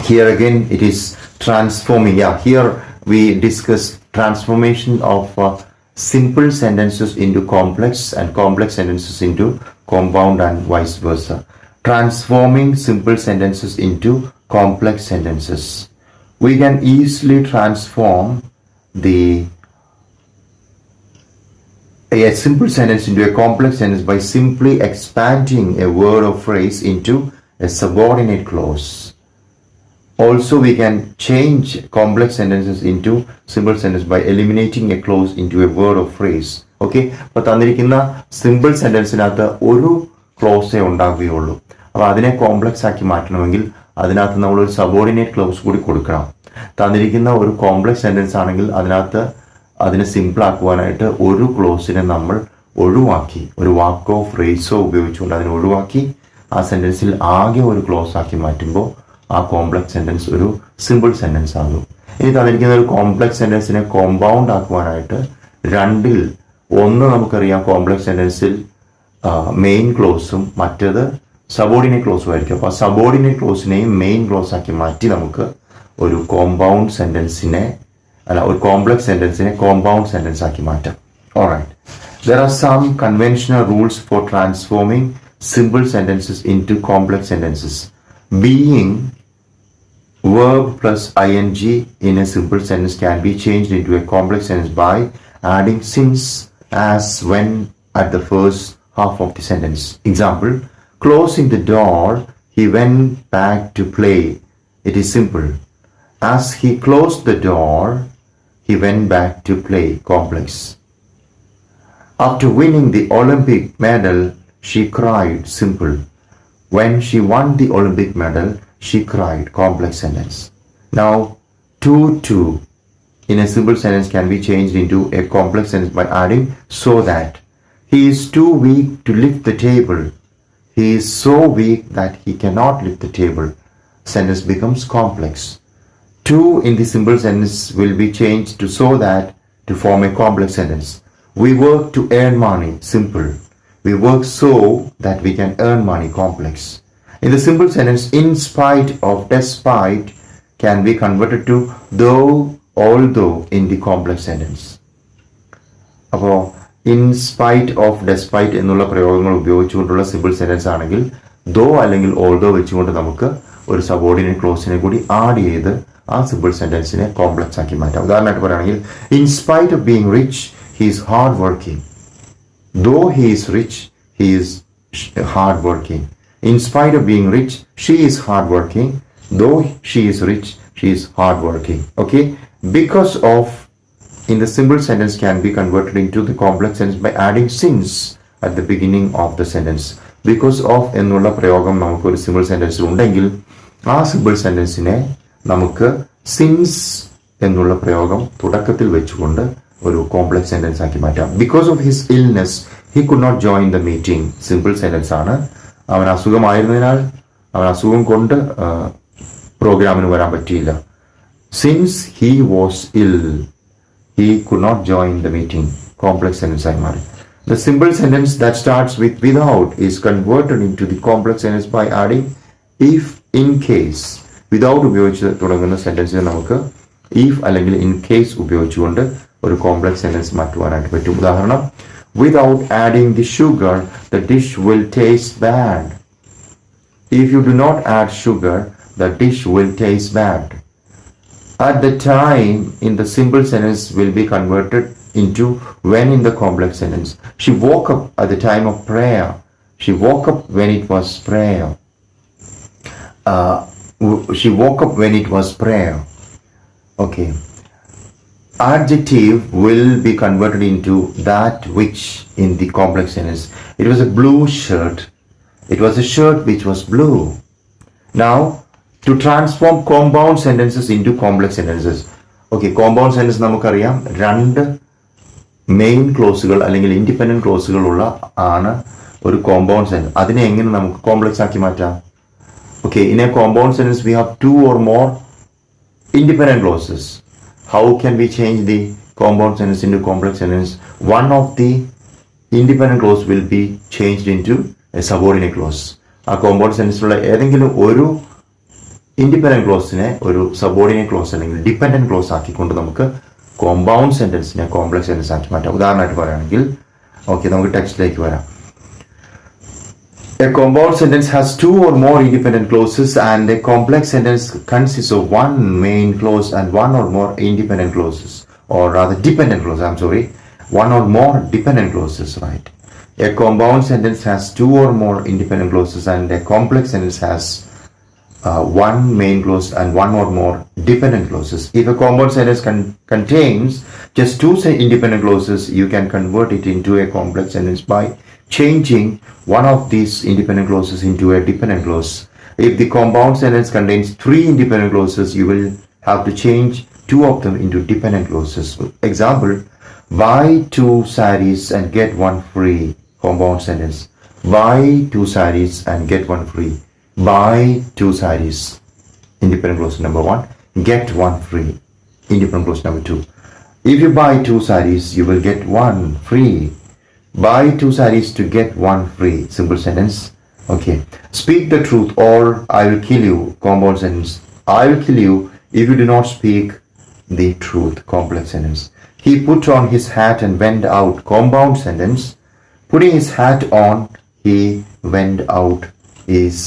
Here again it is transforming. Yeah, here we discuss transformation of simple sentences into complex and complex sentences into compound and vice versa. Transforming simple sentences into complex sentences. We can easily transform a simple sentence into a complex sentence by simply expanding a word or phrase into a subordinate clause. Also, we can change complex sentences into simple sentence by eliminating a clause into a word or phrase. Okay, അപ്പോൾ തന്നിരിക്കുന്ന simple സെന്റൻസിനകത്ത് ഒരു ക്ലോസേ ഉണ്ടാവുകയുള്ളൂ. അപ്പോൾ അതിനെ complex ആക്കി മാറ്റണമെങ്കിൽ അതിനകത്ത് നമ്മളൊരു സബോർഡിനേറ്റ് ക്ലോസ് കൂടി കൊടുക്കണം. തന്നിരിക്കുന്ന ഒരു കോംപ്ലക്സ് സെന്റൻസ് ആണെങ്കിൽ അതിനെ സിമ്പിൾ ആക്കുവാനായിട്ട് ഒരു ക്ലോസിനെ നമ്മൾ ഒഴിവാക്കി, ഒരു വാക്കോ ഫ്രേസോ ഉപയോഗിച്ചുകൊണ്ട് അതിനെ ഒഴിവാക്കി ആ സെന്റൻസിൽ ആകെ ഒരു ക്ലോസ് ആക്കി മാറ്റുമ്പോൾ ആ കോംപ്ലക്സ് സെന്റൻസ് ഒരു സിമ്പിൾ സെന്റൻസ് ആകും. ഇനി തന്നിരിക്കുന്ന ഒരു കോംപ്ലക്സ് സെന്റൻസിനെ കോമ്പൗണ്ട് ആക്കുവാനായിട്ട് രണ്ടിൽ ഒന്ന് നമുക്കറിയാം കോംപ്ലക്സ് സെന്റൻസിൽ മെയിൻ ക്ലോസും മറ്റേത് സബോർഡിനേറ്റ് ക്ലോസും ആയിരിക്കും. അപ്പോൾ ആ സബോർഡിനേറ്റ് ക്ലോസിനെയും മെയിൻ ക്ലോസ് ആക്കി മാറ്റി നമുക്ക് ഒരു കോമ്പൗണ്ട് സെന്റൻസിനെ ഒരു കോംപ്ലക്സ് സെന്റൻസിനെ കോമ്പൗണ്ട് സെന്റൻസ് ആക്കി മാറ്റാം. Alright. There are some conventional rules for transforming simple sentences into complex sentences. Being verb plus ing in a simple sentence can be changed into a complex sentence by adding since, as, when at the first half of the sentence. Example, closing the door, he went back to play. It is simple. As he closed the door, he went back to play. Complex. After winning the Olympic medal, she cried. Simple. When she won the Olympic medal, she cried. Complex sentence. Now, to in a simple sentence can be changed into a complex sentence by adding so that. He is too weak to lift the table. He is so weak that he cannot lift the table. Sentence becomes complex. To in the simple sentence will be changed to so that to form a complex sentence. We work to earn money. Simple. We work so that we can earn money. Complex. In the simple sentence, in spite of, despite can be converted to though, although in the complex sentence. അപ്പോൾ in spite of, despite എന്നുള്ള പ്രയോഗങ്ങൾ ഉപയോഗിച്ചുകൊണ്ടുള്ള simple sentence ആണെങ്കിൽ though അല്ലെങ്കിൽ although വെച്ചുകൊണ്ട് നമുക്ക് ഒരു subordinate ക്ലോസിനെ കൂടി add ചെയ്ത് ആ സിമ്പിൾ സെന്റൻസിനെ കോംപ്ലക്സ് ആക്കി മാറ്റാം. ഉദാഹരണമായിട്ട് പറയുകയാണെങ്കിൽ in spite of being rich, he is hard working. Though he is rich, he is hard working. In spite of being rich, she is hard working. Though she is rich, she is hard working. Okay? Because of in the simple sentence can be converted into the complex sentence by adding since at the beginning of the sentence. Because of എന്നുള്ള പ്രയോഗം നമുക്ക് ഒരു simple സെന്റൻസിൽ ഉണ്ടെങ്കിൽ ആ simple സെന്റൻസിനെ നമുക്ക് since എന്നുള്ള പ്രയോഗം തുടക്കത്തിൽ വെച്ചുകൊണ്ട് ഒരു കോംപ്ലക്സ് സെന്റൻസ് ആക്കി മാറ്റാം. Because of his illness he could not join the meeting. Simple sentence ആണ്. അവൻ അസുഖമായിരുന്നതിനാൽ അവൻ അസുഖം കൊണ്ട് പ്രോഗ്രാമിന് വരാൻ പറ്റിയില്ല. Since he was ill he could not join the meeting. Complex sentence ആയി മാറി. The simple sentence that starts with without is converted into the complex sentence by adding if, in case. Without ഉപയോഗിച്ച് തുടങ്ങുന്ന സെന്റൻസിനെ നമുക്ക് if അല്ലെങ്കിൽ in case ഉപയോഗിച്ചുകൊണ്ട് ഒരു complex sentence മാറ്റുവാനായിട്ട് പറ്റും. ഉദാഹരണം, without adding the sugar, the dish will taste bad. If you do not add sugar, the dish will taste bad. At the time in the simple sentence will be converted into when in the complex sentence. She woke up at the time of prayer. She woke up when it was prayer. She woke up when it was prayer. Okay. Adjective will be converted into that which in the complex sentence. It was a blue shirt. It was a shirt which was blue. Now, to transform compound sentences into complex sentences. Okay, compound sentence നമുക്കറിയാം രണ്ട് main ക്ലോസുകൾ അല്ലെങ്കിൽ independent ക്ലോസുകളുള്ള ആണ് ഒരു compound sentence. അതിനെ എങ്ങനെ നമുക്ക് complex ആക്കി മാറ്റാം? Okay, in a compound sentence we have two or more independent clauses. how can we change the compound sentence into complex sentence? One of the independent clause will be changed into a subordinate clause. ആ compound sentenceലുള്ള ഏതെങ്കിലും ഒരു independent ക്ലോസിനെ ഒരു subordinate close അല്ലെങ്കിൽ dependent close ആക്കിക്കൊണ്ട് നമുക്ക് compound സെന്റൻസിനെ complex sentence ആക്കി മാറ്റാം. ഉദാഹരണമായിട്ട് പറയുകയാണെങ്കിൽ ഓക്കെ, നമുക്ക് ടെക്സ്റ്റിലേക്ക് വരാം. A compound sentence has two or more independent clauses, and a complex sentence consists of one main clause and one or more independent clauses, or rather dependent clauses, one or more dependent clauses, right? A compound sentence has two or more independent clauses, and a complex sentence has one main clause and one or more dependent clauses. If a compound sentence contains just two independent clauses, you can convert it into a complex sentence by changing one of these independent clauses into a dependent clause. If the compound sentence contains three independent clauses, you will have to change two of them into dependent clauses. Example, buy 2 sarees and get 1 free. Compound sentence. Buy 2 sarees and get 1 free. Buy 2 sarees. Independent clause number 1. Get 1 free. Independent clause number 2. If you buy 2 sarees, you will get 1 free. Buy 2 sarees to get 1 free. Simple sentence. Okay. Speak the truth or I will kill you. Compound sentence. I will kill you if you do not speak the truth. Complex sentence. He put on his hat and went out. Compound sentence. Putting his hat on, he went out is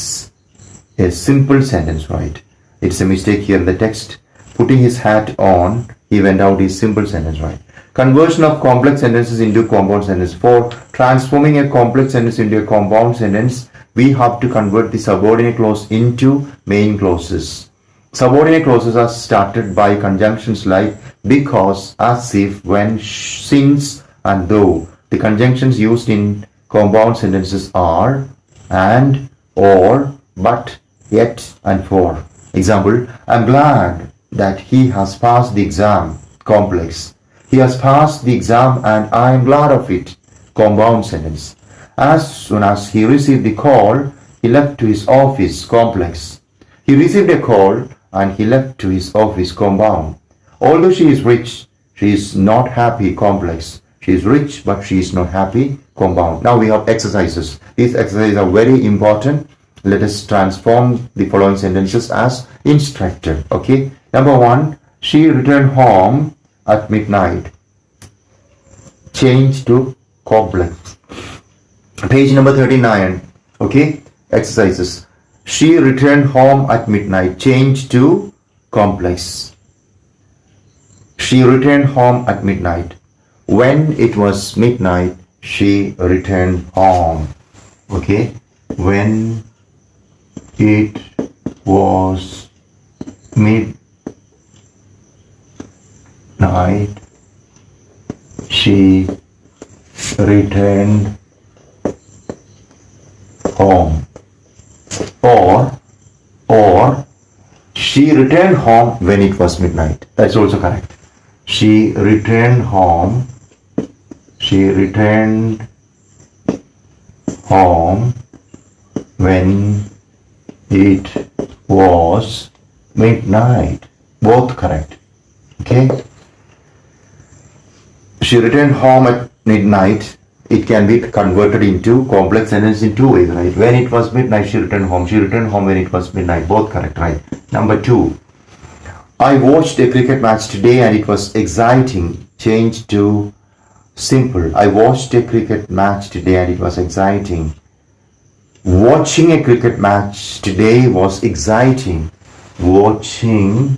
a simple sentence, right? It's a mistake here in the text. Putting his hat on, he went out is simple sentence, right? Conversion of complex sentences into compound sentence. For transforming a complex sentence into a compound sentence, we have to convert the subordinate clause into main clauses. Subordinate clauses are started by conjunctions like because, as if, when, since, and though. The conjunctions used in compound sentences are and, or, but, yet, and for. Example, I'm glad that he has passed the exam. Complex. He has passed the exam and I am glad of it. Compound sentence. As soon as he received the call, he left to his office. Complex. He received a call and he left to his office. Compound. Although she is rich, she is not happy. Complex. She is rich but she is not happy. Compound. Now we have exercises. These exercises are very important. Let us transform the following sentences as instructed. Okay. Number 1. She returned home at midnight. Change to complex. Page number 39. Okay. Exercises. She returned home at midnight. Change to complex. She returned home at midnight. When it was midnight, she returned home. Okay. When it was midnight, she returned home. Or she returned home when it was midnight. That's also correct. She returned home. She returned home when it was midnight. Both correct. Okay. She returned home at midnight. It can be converted into complex sentence in 2 ways, right? When it was midnight, she returned home. She returned home when it was midnight. Both correct, right? Number 2. I watched a cricket match today and it was exciting. Change to simple. I watched a cricket match today and it was exciting. Watching a cricket match today was exciting. Watching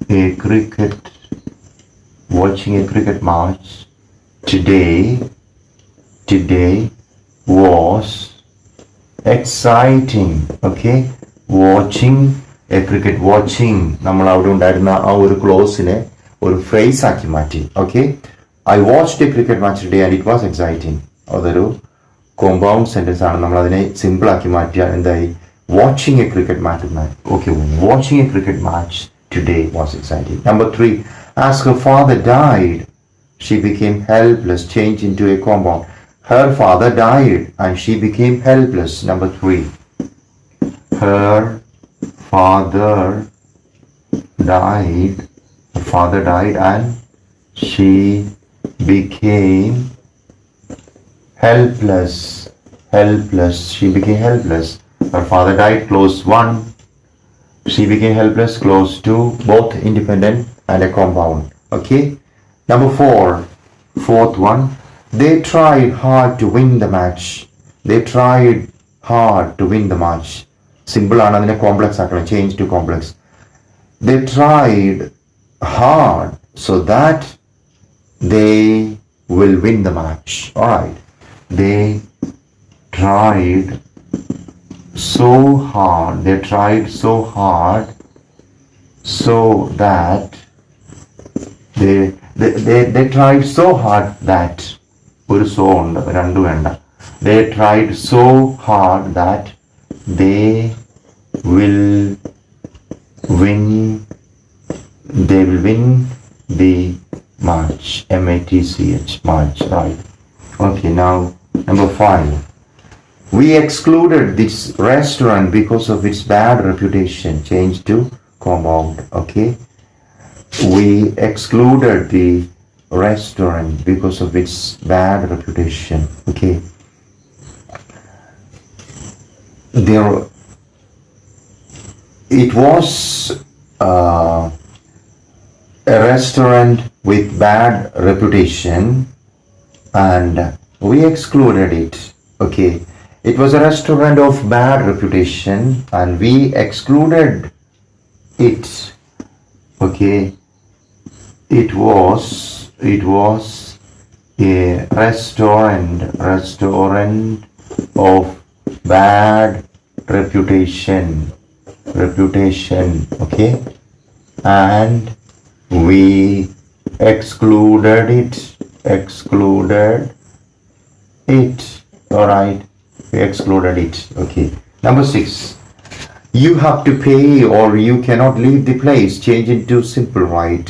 a cricket match today was exciting. Okay. Watching a cricket. Watching നമ്മൾ അവിടെ ഉണ്ടായിരുന്ന ആ ഒരു ക്ലോസിനെ ഒരു phrase ആക്കി മാറ്റി. Okay. I watched A cricket match today and it was exciting. അതൊരു compound sentence ആണ്. നമ്മൾ അതിനെ സിമ്പിൾ ആക്കി മാറ്റിയാൽ എന്തായി? വാച്ചിങ് എ ക്രിക്കറ്റ് മാച്ച് എന്നായി. Okay. Watching A cricket match today was exciting. Number 3. As her father died, she became helpless. Change into a compound. Her father died and she became helpless. Number 3. Her father died, her father died, and she became helpless. She became helpless. Her father died, clause 1. She became helpless, clause 2. Both independent and a compound. Okay. Number 4. Fourth one. They tried hard to win the match. They tried hard to win the match. Simple ആണ്, അതിനെ complex ആക്കണം. Change to complex. They tried hard so that they will win the match. Alright. They tried so hard. They tried so hard so that they tried so hard that ഒരു so ഉണ്ട്, രണ്ടു വേണ്ട. They tried so hard that they will win the match. M-A-T-C-H, match, right. Okay, now number 5. We excluded this restaurant because of its bad reputation. Change to compound. Okay. We excluded the restaurant because of its bad reputation. Okay. It was a restaurant with bad reputation and we excluded it. Okay. It was a restaurant of bad reputation and we excluded it. Okay. It was a restaurant of bad reputation. Okay. And we excluded it. Alright. We excluded it. Okay. Number 6. You have to pay or you cannot leave the place. Change it to simple, right?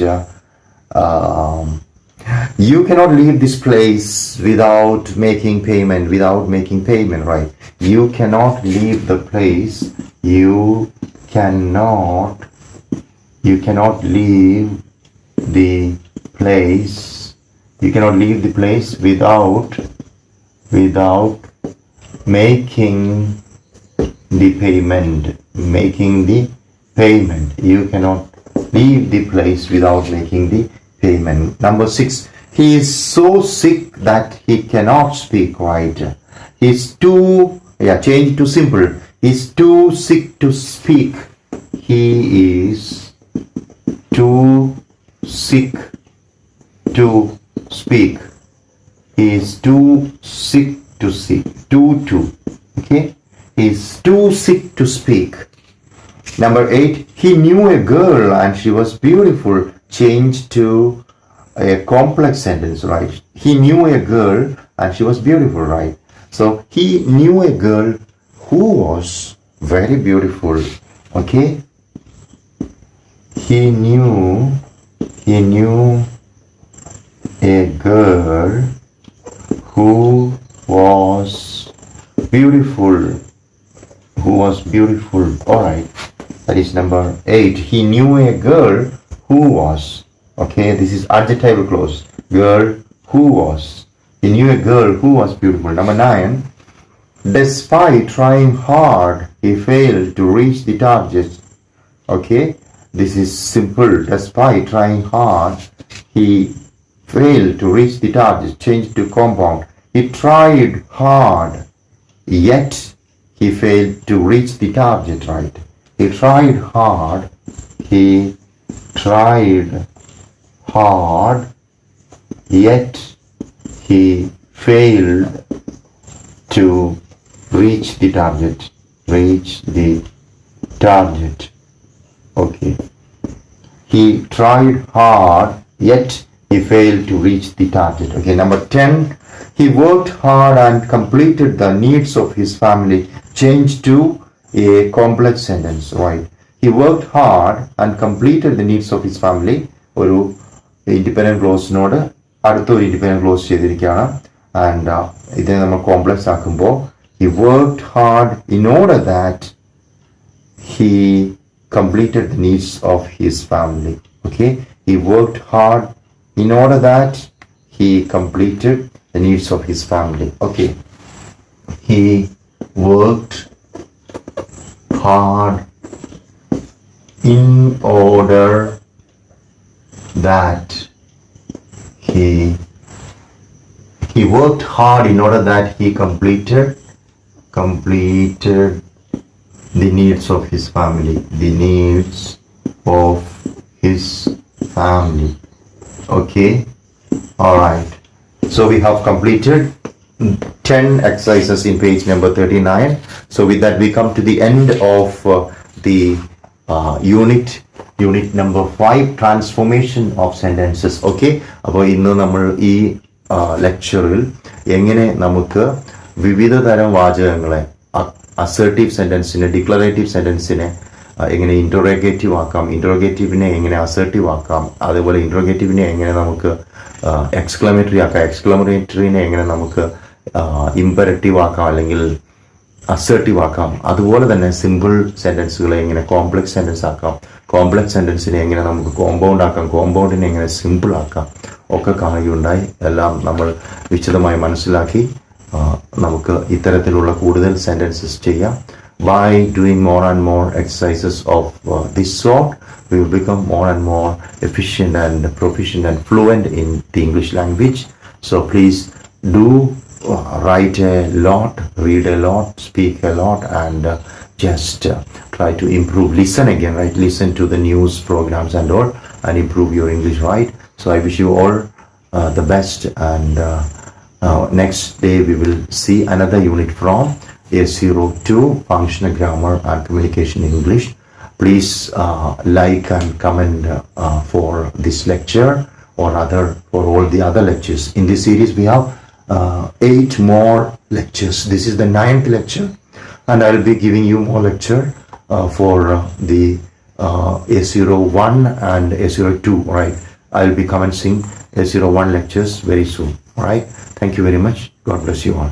You cannot leave this place without making payment. Right? You cannot leave the place. You cannot leave the place. You cannot leave the place without making the payment. You cannot leave the place without making the payment. Number 6. He is so sick that he cannot speak, right? He's too, change to simple. He's too sick to speak. He is too sick to speak. He is too sick to speak. Okay. He is too sick to speak. Number 8. He knew a girl and she was beautiful. Change to a complex sentence, right? He knew a girl and she was beautiful, right? So he knew a girl who was very beautiful. Okay. He knew a girl who was beautiful. Alright. That is number 8. He knew a girl who was. Okay, this is adjective clause. Girl who was. He knew a girl who was beautiful. Number 9. Despite trying hard, he failed to reach the target. Okay, this is simple. Despite trying hard, he failed to reach the target. Change to compound. He tried hard, yet he failed to reach the target, right? He tried hard, yet he failed to reach the target. Okay. He tried hard, yet he failed to reach the target. Okay, number 10. He worked hard and completed the needs of his family. Change to a complex sentence, right? He worked hard and completed the needs of his family. ഒരു independent ക്ലോസിനോട് അടുത്തൊരു independent close ചെയ്തിരിക്കുകയാണ്. And ഇതിനെ നമ്മൾ complex ആക്കുമ്പോൾ he worked hard in order that he completed the needs of his family. Okay, he worked hard in order that he completed the needs of his family. Okay, he worked hard in order that he worked hard in order that he completed the needs of his family. The needs of his family. Okay, all right. So we have completed 10 exercises in page number 39. So with that we come to the end of the unit number 5, transformation of sentences. Okay, അപ്പോൾ ഇന്ന് നമ്മൾ ഈ ലെക്ചറിൽ എങ്ങനെ നമുക്ക് വിവിധ തരം വാചകങ്ങളെ assertive സെന്റൻസിനെ, declarative സെന്റൻസിനെ എങ്ങനെ ഇൻറ്ററോഗേറ്റീവ് ആക്കാം, ഇൻറ്ററോഗേറ്റീവിനെ എങ്ങനെ അസർട്ടീവ് ആക്കാം, അതേപോലെ ഇൻറ്ററോഗേറ്റീവിനെ എങ്ങനെ നമുക്ക് എക്സ്ക്ലമേറ്ററി ആക്കാം, എക്സ്ക്ലമേറ്ററിനെ എങ്ങനെ നമുക്ക് ഇമ്പരറ്റീവ് ആക്കാം അല്ലെങ്കിൽ അസർട്ടീവ് ആക്കാം, അതുപോലെ തന്നെ സിമ്പിൾ സെന്റൻസുകളെ എങ്ങനെ കോംപ്ലക്സ് സെന്റൻസ് ആക്കാം, കോംപ്ലക്സ് സെന്റൻസിനെ എങ്ങനെ നമുക്ക് കോമ്പൗണ്ട് ആക്കാം, കോമ്പൗണ്ടിനെ എങ്ങനെ സിമ്പിൾ ആക്കാം ഒക്കെ കാണുകയുണ്ടായി. എല്ലാം നമ്മൾ വിശദമായി മനസ്സിലാക്കി നമുക്ക് ഇത്തരത്തിലുള്ള കൂടുതൽ സെന്റൻസസ് ചെയ്യാം. By doing more and more exercises of this sort, we will become more and more efficient and proficient and fluent in the English language. So please do write a lot, read a lot, speak a lot, and just try to improve. Listen again, right? Listen to the news programs and all, and improve your English, right? So I wish you all the best, and next day we will see another unit from A02, functional grammar and communication in English. Please like and comment for this lecture or for all the other lectures. In this series we have 8 more lectures. This is the 9th lecture, and I will be giving you more lecture for the A01 and A02, right? I will be commencing A01 lectures very soon, right? Thank you very much. God bless you all.